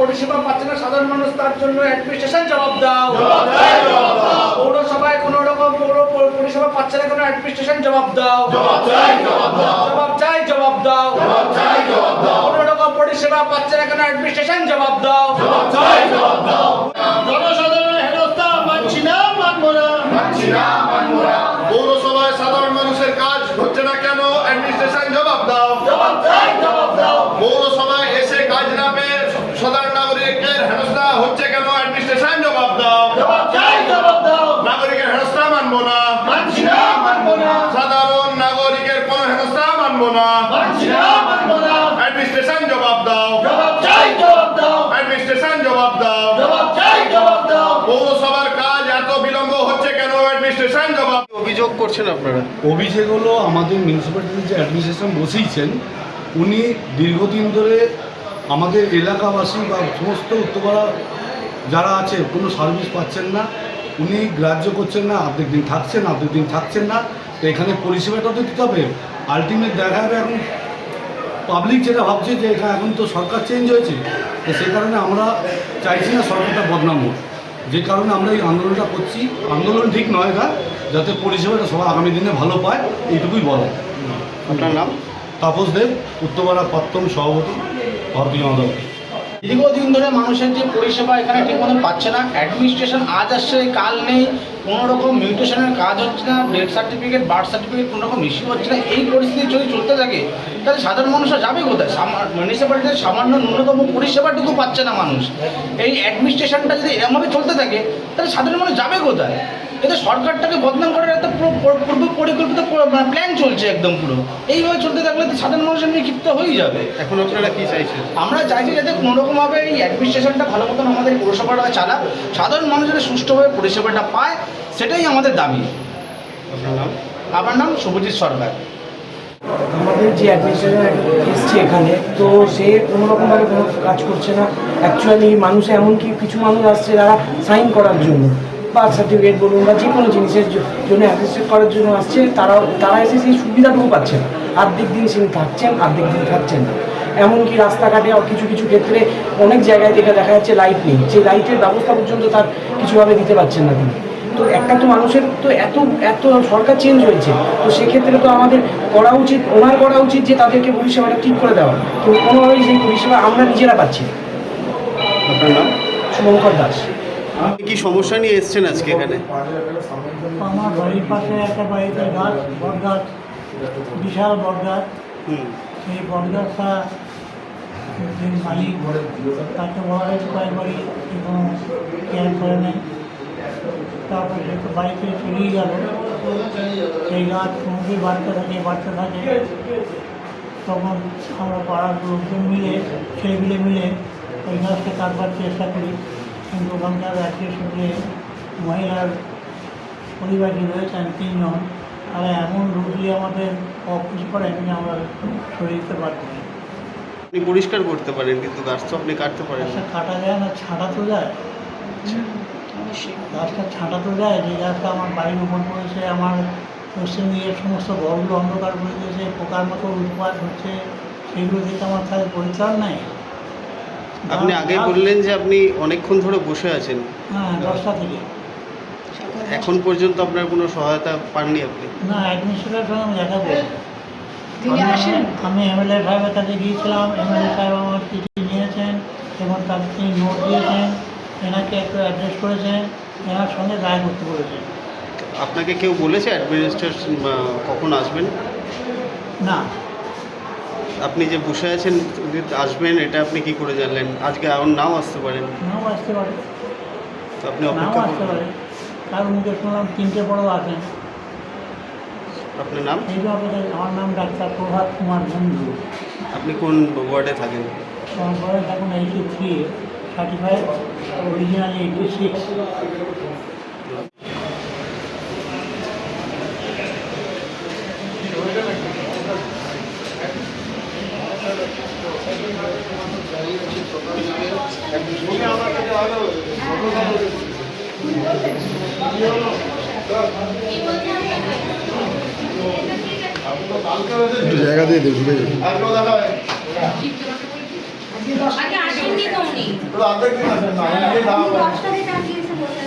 পরিষেবা পাচ্ছে না সাধারণ মানুষ, তার জন্য অ্যাডমিনিস্ট্রেশন জবাব দাও। পৌরসভায় কোনো রকম পরিষেবা পাচ্ছে না, কোনো অ্যাডমিনিস্ট্রেশন জবাব দাও। জবাব চাই, জবাব দাও। কোনো রকম পরিষেবা পাচ্ছে না, কোনো অ্যাডমিনিস্ট্রেশন জবাব দাও। জনসাধারণের হেনস্থা মানছি না, মানবো না। পৌরসভায় সাধারণ মানুষের কাজ হচ্ছে না কেন, অ্যাডমিনিস্ট্রেশন জবাব দাও। পৌরসভায় এসে কাজ না পেয়ে সাধারণ নাগরিকের হেনস্থা হচ্ছে কেন, অ্যাডমিনিস্ট্রেশন জবাব দাও। নাগরিকের হেনস্থা মানবো না, সাধারণ নাগরিকের কোন হেনস্থা মানবো না। অ্যাডমিনিস্ট্রেশন জবাব দাও, অ্যাডমিনিস্ট্রেশন জবাব দাও। পৌরসভার কাজ এত বিলম্ব হচ্ছে কেন, অ্যাডমিনিস্ট্রেশন জবাব। অভিযোগ করছেন আপনারা? অভিযোগ হলো আমাদের মিউনিসিপ্যালিটির যে অ্যাডমিনিস্ট্রেশন বসিয়েছেন উনি দীর্ঘদিন ধরে আমাদের এলাকাবাসী বা সমস্ত উত্তরপাড়া যারা আছে কোনো সার্ভিস পাচ্ছেন না, উনি গ্রাহ্য করছেন না, অর্ধেক দিন থাকছেন, অর্ধেক দিন থাকছেন না। তো এখানে পরিষেবাটা তো দিতে হবে। আলটিমেট দেখা যাবে এখন পাবলিক যেটা ভাবছে যে এখানে এখন তো সরকার চেঞ্জ হয়েছে, তো সেই কারণে আমরা চাইছি না সরকারটা বদনাম হোক, যে কারণে আমরা এই আন্দোলনটা করছি। আন্দোলন ঠিক নয় এটা, যাতে পরিষেবাটা সবাই আগামী দিনে ভালো পায়, এইটুকুই বলে। আপনার নাম? তাপস দেব, উত্তরপাড়া প্রাক্তন সভাপতি, ভারতীয় জনতা পার্টি। দীর্ঘদিন ধরে মানুষের যে পরিষেবা এখানে ঠিক মতন পাচ্ছে না। অ্যাডমিনিস্ট্রেশন আজ আসছে কাল নেই, কোনো রকম মিউটেশনের কাজ হচ্ছে না, ডেথ সার্টিফিকেট বার্থ সার্টিফিকেট কোনো রকম ইস্যু হচ্ছে না। এই পরিস্থিতি যদি চলতে থাকে তাহলে সাধারণ মানুষরা যাবে কোথায়? মিউনিসিপ্যালিটির সামান্য ন্যূনতম পরিষেবাটুকু পাচ্ছে না মানুষ। এই অ্যাডমিনিস্ট্রেশনটা যদি এরমভাবে চলতে থাকে তাহলে সাধারণ মানুষ যাবে কোথায়? এতে সরকারটাকে বদনাম করার একটা পূর্ব পরিকল্পিত প্ল্যান চলছে একদম পুরো। এইভাবে চলতে থাকলে তো সাধারণ মানুষ এমনি ক্ষিপ্ত হয়েই যাবে। এখন আপনারা কি চাইছেন? আমরা চাইছি যাতে কোনোরকমভাবে এই অ্যাডমিনিস্ট্রেশনটা ভালো মতন আমাদের পৌরসভাটা চালাক, সাধারণ মানুষ যাতে সুষ্ঠুভাবে পরিষেবাটা পায়, সেটাই আমাদের দাবি। আপনার নাম? আমার নাম শুভজিৎ সরকার। আমাদের যে অ্যাডমিনিস্ট্রেশন এসছে এখানে, তো সে কোনোরকমভাবে কোনো কাজ করছে না। অ্যাকচুয়ালি মানুষ এমনকি কিছু মানুষ আসছে যারা সাইন করার জন্য, বার্থ সার্টিফিকেট বলুন বা যে কোনো জিনিসের জন্য অ্যাডমিনিস্ট্রেট করার জন্য আসছে, তারা এসে সেই সুবিধাটুকু পাচ্ছে না। অর্ধেক দিন তিনি থাকছেন, অর্ধেক দিন থাকছেন না। এমনকি রাস্তাঘাটে কিছু কিছু ক্ষেত্রে অনেক জায়গায় দেখা যাচ্ছে লাইট নেই, সেই লাইটের ব্যবস্থা পর্যন্ত তার কিছুভাবে দিতে পারছেন না তিনি। তো একটা তো মানুষের তো এত সরকার চেঞ্জ হয়েছে, তো সেক্ষেত্রে তো আমাদের করা উচিত, করা উচিত যে তাদেরকে পরিষেবাটা ঠিক করে দেওয়া, কিন্তু কোনোভাবেই সেই পরিষেবা আমরা নিজেরা পাচ্ছি না। আপনার নাম? শুভঙ্কর দাস। কি সমস্যা নিয়ে এসছেন আজকে এখানে? আমার বাড়ির পাশে একটা বাড়িতে গাছ, বট গাছ, বিশাল বট গাছ। সেই বট গাছটা যে মালিক, তাকে বলা হয়েছে কয়েকবারই, কোনো কেয়ার করে নেয়। তারপরে সে তো বাড়িতে চলেই গেল। সেই গাছ সমুদ্রে বাড়তে থাকে। তখন আমরা পাড়ার লোকজন মিলে, ছেলেপিলে মিলে ওই গাছটা কাটবার চেষ্টা করি, কিন্তু ওখানকার রাজ্যের সঙ্গে মহিলার পরিবারটি রয়েছেন 3 জন, তারা এমন রুগী আমাদের অফিস করেন যে আমরা সরিয়ে দিতে পারছি না। আপনি পরিষ্কার করতে পারেন, কিন্তু গাছ তো আপনি কাটতে পারেন না। গাছটা কাটা যায় না, ছাঁটা তো যায়। গাছটা ছাঁটা তো যায়, যে গাছটা আমার বাড়ির উপর পড়েছে, আমার পশ্চিম দিকের সমস্ত ঘরগুলো অন্ধকার করে দিয়েছে, পোকার মতো উৎপাত হচ্ছে, সেগুলো দেখে আমার তাদের পরিত্রাণ নাই। আপনি আগে বললেন যে আপনি অনেকক্ষণ ধরে বসে আছেন। হ্যাঁ, 10টা থেকে। এখন পর্যন্ত আপনার কোনো সহায়তা পাননি আপনি? না, অ্যাডমিনিস্ট্রেটরের সঙ্গে আমি দেখা করি। আমি এমএলএ সাহেবের কাছে গিয়েছিলাম, এমএলএ সাহেব আমার চিঠি নিয়েছেন এবং তাকে তিনি নোট দিয়েছেন, এনাকে একটু অ্যাড্রেস করেছেন, এনার সঙ্গে দেখা করতে বলেছেন। আপনাকে কেউ বলেছে অ্যাডমিনিস্ট্রেশন কখন আসবেন? না, আপনি যে বসে আছেন আসবেন, এটা আপনি কি করে জানলেন? আজকে নাও আসতে পারেন। নাও আসতে পারে, তো আপনি নাও অপেক্ষা আসতে করুন। পারে। কার মুখে শুনলাম 3টে বড়ো আসেন। আপনার নাম? এই ব্যাপারে আমার নাম ডাক্তার প্রভাত কুমার বন্ধু। আপনি কোন ওয়ার্ডে থাকেন? আমার বয়স এখন 83, 35, অরিজিনালি 86। একটু জায়গা দিয়ে দেবে, ঢুকে যাবে। আগে এমনি কম নেই। তো আর্ধেক দিন আছে না আমি দাও 10 টাকা টাকিয়েছে বলতে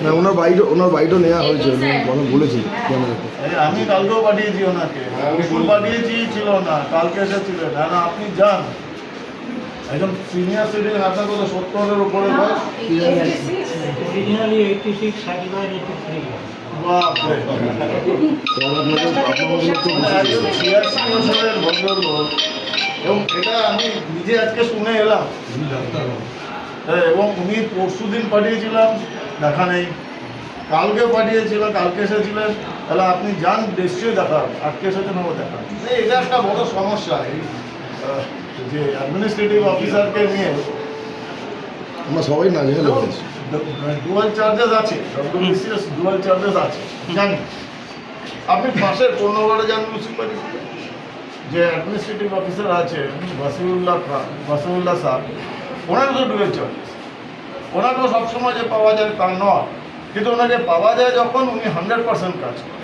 না ওনার বাইটও নেওয়া হয়েছে আমি বলেছি ক্যামেরাতে। আমি কালকেও পাঠিয়েছি ওনাকে, স্কুল পাঠিয়েছি, ছিল না, কালকে এসেছিলেন। না আপনি যান, একজন সিনিয়র সিটিজেন, আপনার কত 70-এর উপরে বয়স? Originally 86, certified 83। বাপরে, একজন 86 বছরের ভদ্রলোক, এবং এটা আমি নিজে আজকে শুনে এলাম। হ্যাঁ, এবং উনি পরশুদিন পাঠিয়েছিলাম, দেখা নেই, কালকে পাঠিয়েছিলেন, কালকে এসেছিলেন। তাহলে আপনি যান, নিশ্চয়ই দেখা, আজকে এসেছেন ও দেখা। এটা একটা বড় সমস্যা, এই যে অ্যাডমিনিস্ট্রেটিভ অফিসারকে নিয়ে আমরা সবাই না জেনে লেগেছি। ডুয়াল চার্জেস আছে, ডব্লিউবিসিএস ডুয়াল চার্জেস আছে, জানি। আপনি পাশের পূর্ণগড়ে যান মিউনিসিপ্যালিটিতে, যে অ্যাডমিনিস্ট্রেটিভ অফিসার আছে ওয়াসিউল্লাহ স্যার, ওনারও তো ডুয়াল চার্জেস। ওনাকেও সবসময় যে পাওয়া যায় তা নয়, কিন্তু ওনাকে পাওয়া যায় যখন উনি 100% কাজ করেন।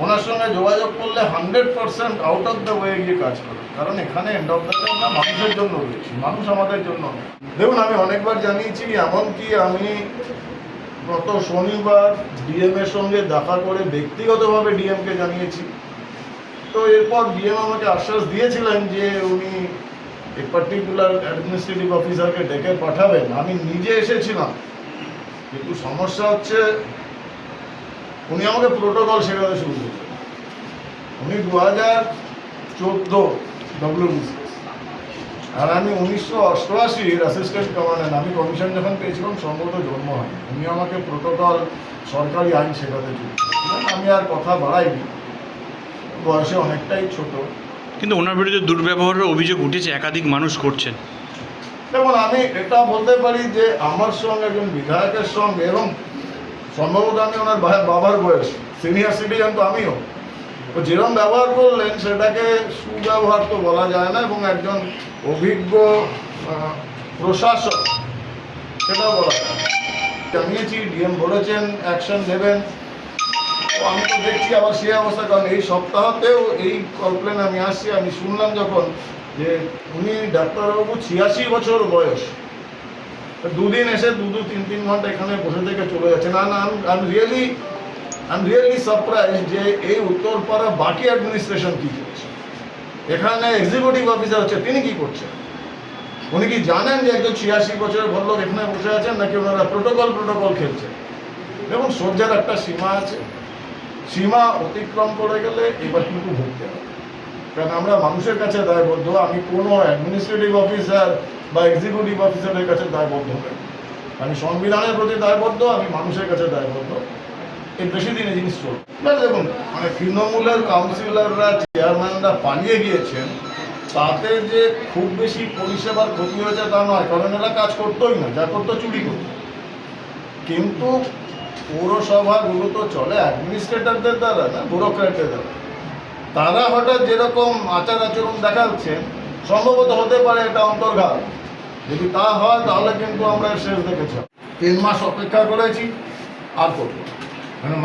ওনার সঙ্গে যোগাযোগ করলে 100% আউট অফ দ্য ওয়ে গিয়ে কাজ করেন, কারণ এখানে এন্ড অফ দ্য ডে আমরা মানুষের জন্য রয়েছি, মানুষ আমাদের জন্য নয়। দেখুন, আমি অনেকবার জানিয়েছি, এমনকি আমি গত শনিবার ডিএমের সঙ্গে দেখা করে ব্যক্তিগতভাবে ডিএমকে জানিয়েছি। তো এরপর ডিএম আমাকে আশ্বাস দিয়েছিলেন যে উনি এই পার্টিকুলার অ্যাডমিনিস্ট্রেটিভ অফিসারকে ডেকে পাঠাবেন। আমি নিজে এসেছিলাম, কিন্তু সমস্যা হচ্ছে উনি আমাকে প্রোটোকল শেখাতে শুরু করেছেন। উনি 2014 ডব্লিউবিসিএস, আর আমি 1988 অ্যাসিস্ট্যান্ট কমান্ড্যান্ট। আমি কমিশন যখন পেয়েছিলাম সম্ভবত জন্ম হয়। উনি আমাকে প্রোটোকল, সরকারি আইন শেখাতে শুরু করেছিলেন। আমি আর কথা বাড়াইনি, বয়সে অনেকটাই ছোট। কিন্তু ওনার বিরুদ্ধে দুর্ব্যবহারের অভিযোগ উঠেছে, একাধিক মানুষ করছেন। দেখুন, আমি এটা বলতে পারি যে আমার সঙ্গে একজন বিধায়কের সঙ্গে, এবং সম্ভবত আমি ওনার বাবার বয়স, সিনিয়র সিটিজেন তো আমিও, তো যেরকম ব্যবহার করলেন সেটাকে সুব্যবহার তো বলা যায় না, এবং একজন অভিজ্ঞ প্রশাসক সেটাও বলা যায়। জানিয়েছি, ডিএম বলেছেন অ্যাকশন নেবেন। তো আমি তো দেখছি আবার সেই অবস্থা, কারণ এই সপ্তাহতেও এই কমপ্লেন আমি আসছি। আমি শুনলাম যখন যে উনি ডাক্তারবাবু 86 বছর বয়স, দুদিন এসে 2-3 ঘন্টা এখানে বসে থেকে চলে যাচ্ছে। না, আই এম রিয়েলি সারপ্রাইজ যে এই উত্তরপাড়া বাকি অ্যাডমিনিস্ট্রেশন কী করছে। এখানে এক্সিকিউটিভ অফিসার হচ্ছে, তিনি কি করছেন? উনি কি জানেন যে একজন 86 বছরের ভদ্রলোক এখানে বসে আছেন, নাকি ওনারা প্রোটোকল খেলছেন? দেখুন, সহ্যের একটা সীমা আছে, সীমা অতিক্রম করে গেলে এবার কিন্তু ভুগতে হবে। কারণ আমরা মানুষের কাছে দায়বদ্ধ, আমি কোনো অ্যাডমিনিস্ট্রেটিভ অফিসার বা এক্সিকিউটিভ অফিসারের কাছে দায়বদ্ধ নই। আমি সংবিধানের প্রতি দায়বদ্ধ, আমি মানুষের কাছে দায়বদ্ধ। এই বেশি দিন এই জিনিস চলবে না। দেখুন, মানে তৃণমূলের কাউন্সিলররা, চেয়ারম্যানরা পালিয়ে গিয়েছেন, তাতে যে খুব বেশি পরিষেবার ক্ষতি হয়েছে তা নয়, কারণ এরা কাজ করতোই না, যা করতো চুরি করতো। কিন্তু পৌরসভাগুলো তো চলে অ্যাডমিনিস্ট্রেটরদের দ্বারা না, ব্যুরোক্র্যাটদের দ্বারা। তারা হঠাৎ যেরকম আচার আচরণ দেখাচ্ছেন, সম্ভবত হতে পারে এটা অন্তর্ঘাত। যদি তা হয় তাহলে কিন্তু আমরা শেষ দেখেছি। 3 মাস অপেক্ষা করেছি, আর করবো মানে